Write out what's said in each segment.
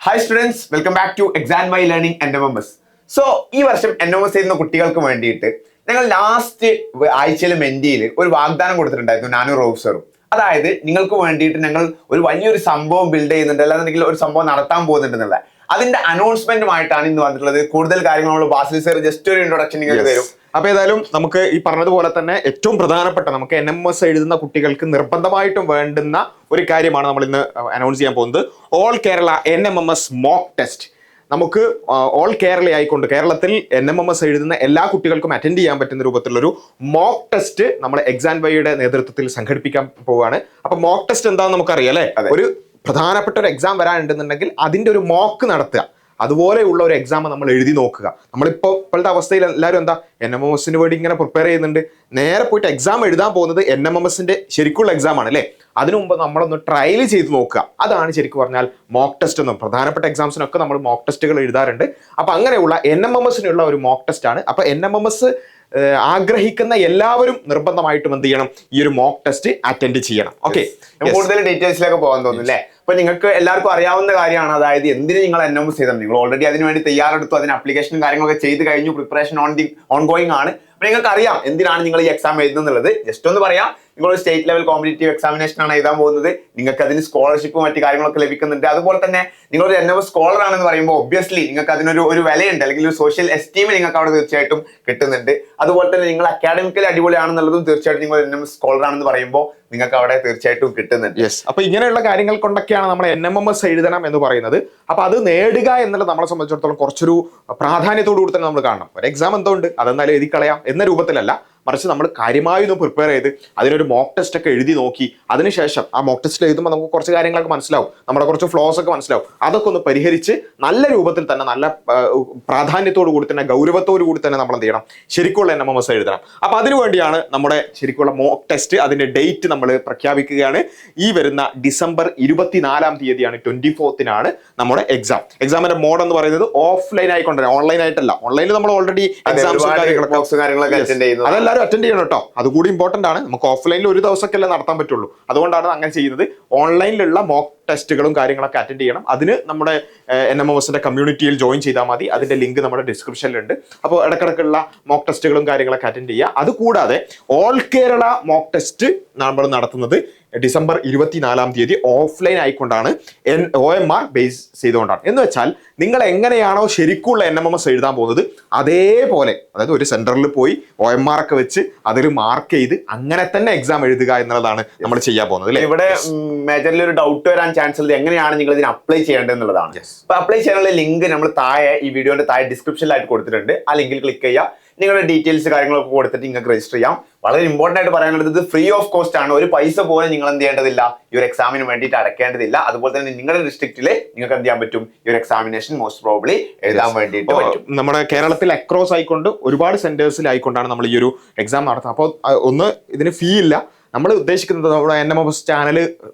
Hi students, welcome back two exam my learning NMMS. So ഈ വർഷം NMMS ചെയ്യുന്ന കുട്ടികൾക്ക് വേണ്ടിയിട്ട് ഞങ്ങൾ ലാസ്റ്റ് ആഴ്ചയിൽ മെന്റിയിൽ ഒരു വാഗ്ദാനം കൊടുത്തിട്ടുണ്ടായിരുന്നു, ഞാനും റോബ്സറും. അതായത് നിങ്ങൾക്ക് വേണ്ടിയിട്ട് ഞങ്ങൾ ഒരു വലിയൊരു സംഭവം ബിൽഡ് ചെയ്യുന്നുണ്ട്, അല്ലാന്നുണ്ടെങ്കിൽ ഒരു സംഭവം നടത്താൻ പോകുന്നുണ്ടെന്നുള്ള അതിന്റെ അനൗൺസ്മെന്റുമായിട്ടാണ് ഇന്ന് വന്നിട്ടുള്ളത്. കൂടുതൽ കാര്യങ്ങൾ നമ്മൾ ബാസിൽ സർ ജസ്റ്റ് ഒരു ഇൻട്രൊഡക്ഷൻ നിങ്ങൾക്ക് തരും. അപ്പൊ ഏതായാലും നമുക്ക് ഈ പറഞ്ഞതുപോലെ തന്നെ ഏറ്റവും പ്രധാനപ്പെട്ട നമുക്ക് NMS എഴുതുന്ന കുട്ടികൾക്ക് നിർബന്ധമായിട്ടും വേണ്ടുന്ന ഒരു കാര്യമാണ് നമ്മൾ ഇന്ന് അനൗൺസ് ചെയ്യാൻ പോകുന്നത്. All Kerala NMMS mock test. നമുക്ക് ഓൾ കേരള ആയിക്കൊണ്ട് കേരളത്തിൽ NMMS എഴുതുന്ന എല്ലാ കുട്ടികൾക്കും അറ്റൻഡ് ചെയ്യാൻ പറ്റുന്ന രൂപത്തിലുള്ളൊരു മോക്ക് ടെസ്റ്റ് നമ്മൾ എക്സാം വൈയുടെ നേതൃത്വത്തിൽ സംഘടിപ്പിക്കാൻ പോവുകയാണ്. അപ്പൊ മോക്ക് ടെസ്റ്റ് എന്താണെന്ന് നമുക്കറിയാം അല്ലെ. ഒരു പ്രധാനപ്പെട്ട ഒരു എക്സാം വരാനുണ്ടെന്നുണ്ടെങ്കിൽ അതിന്റെ ഒരു മോക്ക് നടത്തുക, അതുപോലെയുള്ള ഒരു എക്സാം നമ്മൾ എഴുതി നോക്കുക. ഇപ്പോഴത്തെ അവസ്ഥയിൽ എല്ലാവരും എന്താ NMMSന് വേണ്ടി ഇങ്ങനെ പ്രിപ്പയർ ചെയ്യുന്നുണ്ട്. നേരെ പോയിട്ട് എക്സാം എഴുതാൻ പോകുന്നത് NMMSന്റെ ശരിക്കുള്ള എക്സാം ആണ് അല്ലേ. അതിനു മുമ്പ് നമ്മളൊന്ന് ട്രയൽ ചെയ്ത് നോക്കുക. അതാണ് ശരിക്കും പറഞ്ഞാൽ മോക്ക് ടെസ്റ്റ് എന്നും. പ്രധാനപ്പെട്ട എക്സാംസിനൊക്കെ നമ്മൾ മോക്ക് ടെസ്റ്റുകൾ എഴുതാറുണ്ട്. അപ്പൊ അങ്ങനെയുള്ള NMMSനുള്ള ഒരു മോക്ക് ടെസ്റ്റ് ആണ്. അപ്പൊ NMMS ആഗ്രഹിക്കുന്ന എല്ലാവരും നിർബന്ധമായിട്ടും എന്ത് ചെയ്യണം, ഈ ഒരു മോക്ക് ടെസ്റ്റ് അറ്റൻഡ് ചെയ്യണം. ഓക്കെ, കൂടുതൽ ഡീറ്റെയിൽസിലേക്ക് പോകാൻ തോന്നുന്നു അല്ലേ. അപ്പൊ നിങ്ങൾക്ക് എല്ലാവർക്കും അറിയാവുന്ന കാര്യമാണ്, അതായത് എന്തിന് നിങ്ങൾ NMMS ചെയ്തത്. നിങ്ങൾ ഓൾറെഡി അതിനുവേണ്ടി തയ്യാറെടുത്തു, അതിന് അപ്ലിക്കേഷനും കാര്യങ്ങളൊക്കെ ചെയ്ത് കഴിഞ്ഞു, പ്രിപ്പറേഷൻ ഓൺഗോയിങ് ആണ്. അപ്പൊ നിങ്ങൾക്ക് അറിയാം എന്തിനാണ് നിങ്ങൾ ഈ എക്സാം എഴുതുന്നുള്ളത്. ജസ്റ്റ് ഒന്ന് പറയാം, നിങ്ങൾ ഒരു സ്റ്റേറ്റ് ലെവൽ കോമ്പറ്റീറ്റീവ് എക്സാമിനേഷൻ ആണ് എഴുതാൻ പോകുന്നത്. നിങ്ങൾക്ക് അതിന് സ്കോളർഷിപ്പും മറ്റു കാര്യങ്ങളൊക്കെ ലഭിക്കുന്നുണ്ട്. അതുപോലെ തന്നെ നിങ്ങളൊരു NMS സ്കോളർ ആണെന്ന് പറയുമ്പോൾ ഒബ്വിയസ്ലി നിങ്ങൾക്ക് അതിനൊരു വിലയുണ്ട്, അല്ലെങ്കിൽ ഒരു സോഷ്യൽ എസ്റ്റീം നിങ്ങൾക്ക് അവിടെ തീർച്ചയായിട്ടും കിട്ടുന്നുണ്ട്. അതുപോലെ തന്നെ നിങ്ങൾ അക്കാഡമിക്കലി അടിപൊളിയാണെന്നുള്ളതും തീർച്ചയായിട്ടും നിങ്ങൾ NMS സ്കോളർ ആണെന്ന് പറയുമ്പോൾ നിങ്ങൾക്ക് അവിടെ തീർച്ചയായിട്ടും കിട്ടുന്നുണ്ട്. യെസ്, അപ്പൊ ഇങ്ങനെയുള്ള കാര്യങ്ങൾ കൊണ്ടൊക്കെയാണ് നമ്മൾ NMMS എഴുതണം എന്ന് പറയുന്നത്. അപ്പൊ അത് നേടുക എന്നുള്ളത് നമ്മളെ സംബന്ധിച്ചിടത്തോളം കുറച്ചൊരു പ്രാധാന്യത്തോടു കൂടി തന്നെ നമ്മൾ കാണണം. ഒരു എക്സാം എന്തുകൊണ്ട് അതെന്തായാലും എഴുതി കളയാം എന്ന രൂപത്തിലല്ല, മറിച്ച് നമ്മൾ കാര്യമായി ഒന്ന് പ്രിപ്പയർ ചെയ്ത് അതിനൊരു മോക്ക് ടെസ്റ്റ് ഒക്കെ എഴുതി നോക്കി അതിനുശേഷം ആ മോക്ക് ടെസ്റ്റിൽ എഴുതുമ്പോൾ നമുക്ക് കുറച്ച് കാര്യങ്ങളൊക്കെ മനസ്സിലാവും, നമ്മുടെ കുറച്ച് ഫ്ലോസ് ഒക്കെ മനസ്സിലാവും. അതൊക്കെ ഒന്ന് പരിഹരിച്ച് നല്ല രൂപത്തിൽ തന്നെ നല്ല പ്രാധാന്യത്തോടു കൂടി തന്നെ ഗൗരവത്തോടു കൂടി തന്നെ നമ്മൾ എന്ത് ചെയ്യണം, ശരിക്കുള്ള NMMS എഴുതണം. അപ്പൊ അതിനുവേണ്ടിയാണ് നമ്മുടെ ശരിക്കുള്ള മോക്ക് ടെസ്റ്റ്. അതിന്റെ ഡേറ്റ് നമ്മൾ പ്രഖ്യാപിക്കുകയാണ്. ഈ വരുന്ന ഡിസംബർ 24-ാം തീയതിയാണ്, 24th നമ്മുടെ എക്സാമിന്റെ മോഡ് എന്ന് പറയുന്നത് ഓഫ്ലൈൻ ആയിക്കൊണ്ടുവരാം, ഓൺലൈൻ ആയിട്ടല്ല. ഓൺലൈനിൽ നമ്മൾ ഓൾറെഡി എക്സാംസും കാര്യങ്ങളൊക്കെ അതെല്ലാവരും അറ്റൻഡ് ചെയ്യണം കേട്ടോ. അതുകൂടി ഇമ്പോർട്ടന്റ് ആണ്. നമുക്ക് ഓഫ്ലൈനിൽ ഒരു ദിവസമൊക്കെ നടത്താൻ പറ്റുള്ളൂ. അതുകൊണ്ടാണ് അങ്ങനെ ചെയ്യുന്നത്. ഓൺലൈനിലുള്ള മോക്ക് ടെസ്റ്റുകളും കാര്യങ്ങളൊക്കെ അറ്റൻഡ് ചെയ്യണം. അതിന് നമ്മുടെ NMMSന്റെ കമ്മ്യൂണിറ്റിയിൽ ജോയിൻ ചെയ്താൽ മതി. അതിന്റെ ലിങ്ക് നമ്മുടെ ഡിസ്ക്രിപ്ഷനിലുണ്ട്. അപ്പോൾ ഇടക്കിടക്കുള്ള മോക്ക് ടെസ്റ്റുകളും കാര്യങ്ങളൊക്കെ അറ്റൻഡ് ചെയ്യുക. അതുകൂടാതെ ഓൾ കേരള മോക്ക് ടെസ്റ്റ് നമ്മൾ നടത്തുന്നത് ഡിസംബർ 24-ാം തീയതി ഓഫ്ലൈൻ ആയിക്കൊണ്ടാണ്, OMR ബേസ് ചെയ്തുകൊണ്ടാണ്. എന്ന് വെച്ചാൽ നിങ്ങൾ എങ്ങനെയാണോ ശരിക്കുള്ള NMMS എഴുതാൻ പോകുന്നത് അതേപോലെ, അതായത് ഒരു സെന്ററിൽ പോയി OMR ഒക്കെ വെച്ച് അതിൽ മാർക്ക് ചെയ്ത് അങ്ങനെ തന്നെ എക്സാം എഴുതുക എന്നുള്ളതാണ് നമ്മൾ ചെയ്യാൻ പോകുന്നത്. ഇവിടെ മേജർലി ഒരു ഡൗട്ട് വരാൻ ചാൻസ് ഉള്ളത് എങ്ങനെയാണ് നിങ്ങൾ ഇതിന് അപ്ലൈ ചെയ്യേണ്ടത് എന്നുള്ളതാണ്. അപ്പൊ അപ്ലൈ ചെയ്യാനുള്ള ലിങ്ക് നമ്മൾ താഴെ ഈ വീഡിയോന്റെ താഴെ ഡിസ്ക്രിപ്ഷനിലായിട്ട് കൊടുത്തിട്ടുണ്ട്. ആ ലിങ്കിൽ ക്ലിക്ക് ചെയ്യുക. നിങ്ങളുടെ ഡീറ്റെയിൽസ് കാര്യങ്ങളൊക്കെ കൊടുത്തിട്ട് നിങ്ങൾക്ക് രജിസ്റ്റർ ചെയ്യാം. വളരെ ഇമ്പോർട്ടന്റ് ആയിട്ട് പറയാനുള്ളത്, ഇത് ഫ്രീ ഓഫ് കോസ്റ്റ് ആണ്. ഒരു പൈസ പോലും നിങ്ങൾ എന്ത് ചെയ്യേണ്ടതില്ല, ഈ ഒരു എക്സാമിന് വേണ്ടിയിട്ട് അടയ്ക്കേണ്ടതില്ല. അതുപോലെ തന്നെ നിങ്ങളുടെ ഡിസ്ട്രിക്റ്റിൽ നിങ്ങൾക്ക് എന്ത് ചെയ്യാൻ പറ്റും, ഈ ഒരു എക്സാമിനേഷൻ മോസ്റ്റ് പ്രോബ്ലി എഴുതാൻ വേണ്ടിയിട്ട് പറ്റും. നമ്മുടെ കേരളത്തിൽ അക്രോസ് ആയിക്കൊണ്ട് ഒരുപാട് സെന്റേഴ്സിലായിക്കൊണ്ടാണ് നമ്മൾ ഈ ഒരു എക്സാം നടത്തുന്നത്. അപ്പോൾ ഒന്ന് ഇതിന് ഫീ ഇല്ല. നമ്മൾ ഉദ്ദേശിക്കുന്നത്, നമ്മുടെ NMMS ചാനൽ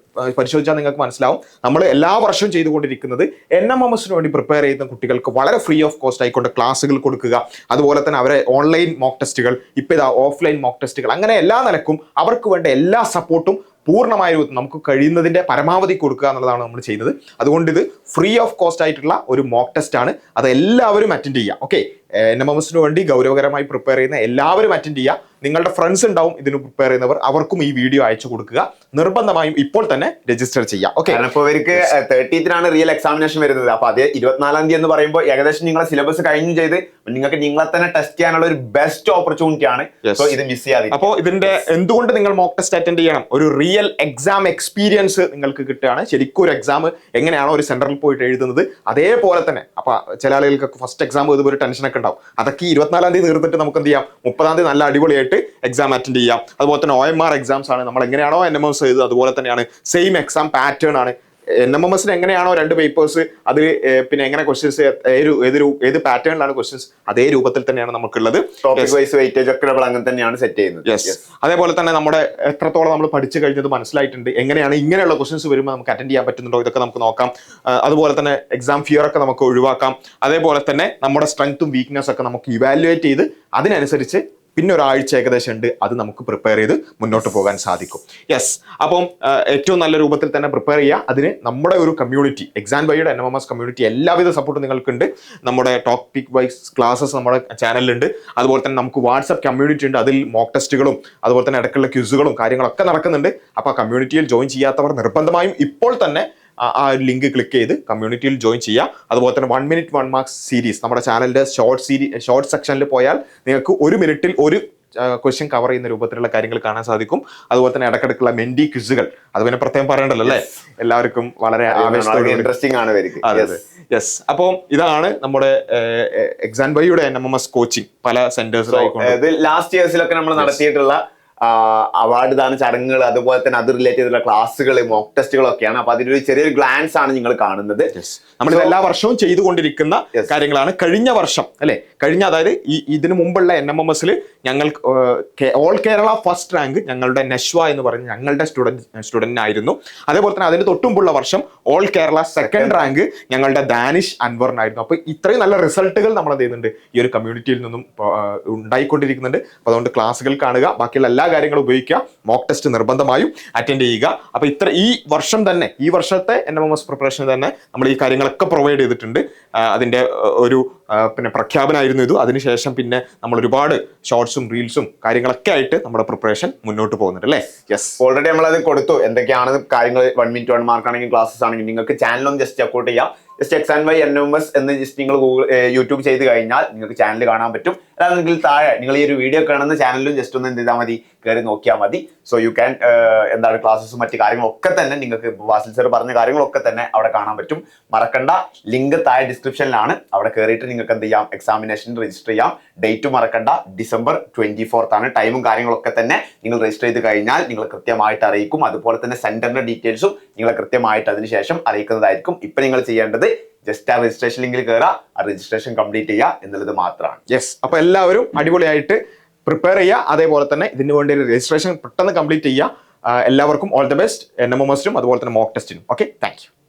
പരിശോധിച്ചാൽ നിങ്ങൾക്ക് മനസ്സിലാവും, നമ്മൾ എല്ലാ വർഷവും ചെയ്തുകൊണ്ടിരിക്കുന്നത് NMMSന് വേണ്ടി പ്രിപ്പയർ ചെയ്യുന്ന കുട്ടികൾക്ക് വളരെ ഫ്രീ ഓഫ് കോസ്റ്റ് ആയിക്കൊണ്ട് ക്ലാസ്സുകൾ കൊടുക്കുക. അതുപോലെ തന്നെ അവരെ ഓൺലൈൻ മോക്ക് ടെസ്റ്റുകൾ, ഇപ്പോൾ ഇതാ ഓഫ്ലൈൻ മോക്ക് ടെസ്റ്റുകൾ, അങ്ങനെ എല്ലാ നിലക്കും അവർക്ക് വേണ്ട എല്ലാ സപ്പോർട്ടും പൂർണ്ണമായ രൂപത്തിൽ നമുക്ക് കഴിയുന്നതിന്റെ പരമാവധി കൊടുക്കുക എന്നുള്ളതാണ് നമ്മൾ ചെയ്യുന്നത്. അതുകൊണ്ട് ഇത് ഫ്രീ ഓഫ് കോസ്റ്റ് ആയിട്ടുള്ള ഒരു മോക്ക് ടെസ്റ്റ് ആണ്. അത് എല്ലാവരും അറ്റൻഡ് ചെയ്യുക. ഓക്കെ, NMMSന് വേണ്ടി ഗൗരവകരമായി പ്രിപ്പയർ ചെയ്യുന്ന എല്ലാവരും അറ്റൻഡ് ചെയ്യുക. നിങ്ങളുടെ ഫ്രണ്ട്സ് ഉണ്ടാവും ഇതിന് പ്രിപ്പയർ ചെയ്യുന്നവർ, അവർക്കും ഈ വീഡിയോ അയച്ചു കൊടുക്കുക. നിർബന്ധമായും ഇപ്പോൾ തന്നെ രജിസ്റ്റർ ചെയ്യാം. ഓക്കെ, അപ്പോൾ ഇവർക്ക് 30th റിയൽ എക്സാമിനേഷൻ വരുന്നത്. അപ്പൊ അത് 24-ാം തീയതി എന്ന് പറയുമ്പോൾ ഏകദേശം നിങ്ങളെ സിലബസ് കഴിഞ്ഞു ചെയ്ത് നിങ്ങൾക്ക് നിങ്ങളെ തന്നെ ടെസ്റ്റ് ചെയ്യാനുള്ള ഒരു ബെസ്റ്റ് ഓപ്പർച്യൂണിറ്റി ആണ്. ഇത് മിസ് ചെയ്യാതെ. അപ്പോൾ ഇതിന്റെ എന്തുകൊണ്ട് നിങ്ങൾ മോക്ക് ടെസ്റ്റ് അറ്റൻഡ് ചെയ്യണം, ഒരു റിയൽ എക്സാം എക്സ്പീരിയൻസ് നിങ്ങൾക്ക് കിട്ടുകയാണ്. ശരിക്കും ഒരു എക്സാം എങ്ങനെയാണോ ഒരു സെന്ററിൽ പോയിട്ട് എഴുതുന്നത് അതേപോലെ തന്നെ. അപ്പൊ ചില ആളുകൾക്ക് ഫസ്റ്റ് എക്സാം ഇതുപോലെ ടെൻഷനൊക്കെ ഉണ്ടാവും. അതൊക്കെ 24-ാം തീയതി തീർത്തിട്ട് നമുക്ക് എന്ത് ചെയ്യാം, 30-ാം തീയതി നല്ല അടിപൊളിയായിട്ട് എക്സാം അറ്റൻഡ് ചെയ്യാം. അതുപോലെ തന്നെ OMR എക്സാംസ് ആണ്. നമ്മൾ എങ്ങനെയാണോ NMMS ചെയ്തത് അതുപോലെ തന്നെയാണ്, സെയിം എക്സാം പാറ്റേൺ ആണ്. NMMSന് എങ്ങനെയാണോ 2 പേപ്പേഴ്സ്, അത് പിന്നെ എങ്ങനെ ക്വസ്റ്റ്യൻസ് ഏത് പാറ്റേണിലാണ് ക്വസ്റ്റ്യൻസ്, അതേ രൂപത്തിൽ തന്നെയാണ് നമുക്കുള്ളത്. ടോപ്പിക് വൈസ് വെയിറ്റേജ് ഒക്കെ നമ്മൾ അങ്ങനെ തന്നെയാണ് സെറ്റ് ചെയ്യുന്നത്. അതേപോലെ തന്നെ നമ്മുടെ എത്രത്തോളം നമ്മൾ പഠിച്ചു കഴിഞ്ഞത് മനസ്സിലായിട്ടുണ്ട്, എങ്ങനെയാണ് ഇങ്ങനെയുള്ള ക്വസ്റ്റ്യൻസ് വരുമ്പോൾ നമുക്ക് അറ്റൻഡ് ചെയ്യാൻ പറ്റുന്നുണ്ടോ, ഇതൊക്കെ നമുക്ക് നോക്കാം. അതുപോലെ തന്നെ എക്സാം ഫിയർ ഒക്കെ നമുക്ക് ഒഴിവാക്കാം. അതേപോലെ തന്നെ നമ്മുടെ സ്ട്രെങ്ത്തും വീക്ക്നെസ് ഒക്കെ നമുക്ക് ഇവാലുവേറ്റ് ചെയ്ത് അതിനനുസരിച്ച് പിന്നെ ഒരാഴ്ച ഏകദേശം ഉണ്ട്, അത് നമുക്ക് പ്രിപ്പയർ ചെയ്ത് മുന്നോട്ട് പോകാൻ സാധിക്കും. യെസ്, അപ്പം ഏറ്റവും നല്ല രൂപത്തിൽ തന്നെ പ്രിപ്പയർ ചെയ്യുക. അതിന് നമ്മുടെ ഒരു കമ്മ്യൂണിറ്റി, എക്സാം ബൈയുടെ NMMS കമ്മ്യൂണിറ്റി എല്ലാവിധ സപ്പോർട്ടും നിങ്ങൾക്കുണ്ട്. നമ്മുടെ ടോപ്പിക് വൈസ് ക്ലാസ്സസ് നമ്മുടെ ചാനലിലുണ്ട്. അതുപോലെ തന്നെ നമുക്ക് വാട്സ്ആപ്പ് കമ്മ്യൂണിറ്റി ഉണ്ട്, അതിൽ മോക്ക് ടെസ്റ്റുകളും അതുപോലെ തന്നെ ഇടയ്ക്കുള്ള ക്വിസുകളും കാര്യങ്ങളൊക്കെ നടക്കുന്നുണ്ട്. അപ്പോൾ ആ കമ്മ്യൂണിറ്റിയിൽ ജോയിൻ ചെയ്യാത്തവർ നിർബന്ധമായും ഇപ്പോൾ തന്നെ ആ ഒരു ലിങ്ക് ക്ലിക്ക് ചെയ്ത് കമ്മ്യൂണിറ്റിയിൽ ജോയിൻ ചെയ്യുക. അതുപോലെ തന്നെ 1 minute 1 mark സീരീസ് നമ്മുടെ ചാനലിന്റെ ഷോർട്ട് സെക്ഷനിൽ പോയാൽ നിങ്ങൾക്ക് 1 മിനിറ്റിൽ ഒരു ക്വസ്റ്റ്യൻ കവർ ചെയ്യുന്ന രൂപത്തിലുള്ള കാര്യങ്ങൾ കാണാൻ സാധിക്കും. അതുപോലെ തന്നെ ഇടക്കിടക്കുള്ള മെന്റി ക്വിസുകൾ, അത് പിന്നെ പ്രത്യേകം പറയണ്ടല്ലോ അല്ലേ, എല്ലാവർക്കും വളരെ ആവേശത്തോടെ ഇൻട്രസ്റ്റിംഗ് ആണ്. യെസ്, അപ്പോൾ ഇതാണ് നമ്മുടെ എക്സാം ബൈയുടെ NMMS കോച്ചിങ് പല സെന്റേഴ്സിലായിക്കൊണ്ട് ലാസ്റ്റ് ഇയേഴ്സിലൊക്കെ നമ്മൾ നടത്തിയിട്ടുള്ള അവാർഡ് ദാന ചടങ്ങുകൾ, അതുപോലെ തന്നെ അത് റിലേറ്റ് ചെയ്തിട്ടുള്ള ക്ലാസ്സുകൾ, മോക്ക് ടെസ്റ്റുകളൊക്കെയാണ്. അപ്പൊ അതിന്റെ ഒരു ചെറിയൊരു ഗ്ലാൻസ് ആണ് നിങ്ങൾ കാണുന്നത്. നമ്മൾ എല്ലാ വർഷവും ചെയ്തുകൊണ്ടിരിക്കുന്ന കാര്യങ്ങളാണ്. കഴിഞ്ഞ വർഷം അല്ലെ, അതായത് ഇതിനു മുമ്പുള്ള NMMSൽ ഞങ്ങൾ ഓൾ കേരള ഫസ്റ്റ് റാങ്ക് ഞങ്ങളുടെ നശ്വ എന്ന് പറയുന്ന ഞങ്ങളുടെ സ്റ്റുഡന്റിനായിരുന്നു. അതേപോലെ തന്നെ അതിന് തൊട്ടുമുമ്പുള്ള വർഷം ഓൾ കേരള സെക്കൻഡ് റാങ്ക് ഞങ്ങളുടെ ദാനിഷ് അൻവറിനായിരുന്നു. അപ്പൊ ഇത്രയും നല്ല റിസൾട്ടുകൾ നമ്മൾ എന്ത് ചെയ്യുന്നുണ്ട്, ഈ ഒരു കമ്മ്യൂണിറ്റിയിൽ നിന്നും ഉണ്ടായിക്കൊണ്ടിരിക്കുന്നുണ്ട്. അപ്പൊ അതുകൊണ്ട് ക്ലാസ്സുകൾ കാണുക, ബാക്കിയുള്ള എല്ലാ കാര്യങ്ങളും ഉപയോഗിക്കുക, മോക്ക് ടെസ്റ്റ് നിർബന്ധമായും അറ്റൻഡ് ചെയ്യുക. അപ്പൊ ഈ വർഷം തന്നെ, ഈ വർഷത്തെ NMMS പ്രിപ്പറേഷൻ തന്നെ നമ്മൾ ഈ കാര്യങ്ങളൊക്കെ പ്രൊവൈഡ് ചെയ്തിട്ടുണ്ട്. അതിന്റെ ഒരു പിന്നെ പ്രഖ്യാപനമായിരുന്നു ഇത്. അതിനുശേഷം പിന്നെ നമ്മൾ ഒരുപാട് ഷോർട്സും റീൽസും കാര്യങ്ങളൊക്കെ ആയിട്ട് നമ്മുടെ പ്രിപ്പറേഷൻ മുന്നോട്ട് പോകുന്നുണ്ട് അല്ലേ. യെസ്, ഓൾറെഡി നമ്മളത് കൊടുത്തു. എന്തൊക്കെയാണ് കാര്യങ്ങൾ, 1 minute 1 mark ആണെങ്കിൽ ക്ലാസ്സസ് ആണെങ്കിൽ നിങ്ങൾക്ക് ചാനലൊന്ന് ജസ്റ്റ് ചെക്കൗട്ട് ചെയ്യാം. ജസ്റ്റ് എക്സാം ബൈ NMMS എന്ന് ജസ്റ്റ് നിങ്ങൾ യൂട്യൂബ് ചെയ്ത് കഴിഞ്ഞാൽ നിങ്ങൾക്ക് ചാനൽ കാണാൻ പറ്റും. അല്ലാതെങ്കിൽ താഴെ നിങ്ങൾ ഈ ഒരു വീഡിയോ കാണുന്ന ചാനലിലും ജസ്റ്റ് ഒന്ന് എന്ത് ചെയ്താൽ മതി, കയറി നോക്കിയാൽ മതി. സോ യു ക്യാൻ എന്താണ് ക്ലാസ്സസും മറ്റു കാര്യങ്ങളൊക്കെ തന്നെ നിങ്ങൾക്ക് വാസിൽ സർ പറഞ്ഞ കാര്യങ്ങളൊക്കെ തന്നെ അവിടെ കാണാൻ പറ്റും. മറക്കണ്ട, ലിങ്ക് താഴെ ഡിസ്ക്രിപ്ഷനിലാണ്. അവിടെ കയറിയിട്ട് നിങ്ങൾക്ക് എന്ത് ചെയ്യാം, എക്സാമിനേഷൻ രജിസ്റ്റർ ചെയ്യാം. ഡേറ്റ് മറക്കണ്ട, December 24th ആണ്. ടൈമും കാര്യങ്ങളൊക്കെ തന്നെ നിങ്ങൾ രജിസ്റ്റർ ചെയ്ത് കഴിഞ്ഞാൽ നിങ്ങൾ കൃത്യമായിട്ട് അറിയിക്കും. അതുപോലെ തന്നെ സെന്ററിന്റെ ഡീറ്റെയിൽസും നിങ്ങളെ കൃത്യമായിട്ട് അതിനുശേഷം അറിയിക്കുന്നതായിരിക്കും. ഇപ്പൊ നിങ്ങൾ ചെയ്യേണ്ടത് ജസ്റ്റ് ആ രജിസ്ട്രേഷൻ ലിങ്കിൽ കയറുക, ആ രജിസ്ട്രേഷൻ കംപ്ലീറ്റ് ചെയ്യുക എന്നുള്ളത് മാത്രമാണ്. യെസ്, അപ്പൊ എല്ലാവരും അടിപൊളിയായിട്ട് പ്രിപ്പയർ ചെയ്യുക. അതേപോലെ തന്നെ ഇതിനു വേണ്ടി രജിസ്ട്രേഷൻ പെട്ടെന്ന് കംപ്ലീറ്റ് ചെയ്യുക. എല്ലാവർക്കും ഓൾ ദി ബെസ്റ്റ്, NMMSനും അതുപോലെ തന്നെ മോക്ക് ടെസ്റ്റിനും. Okay, thank U.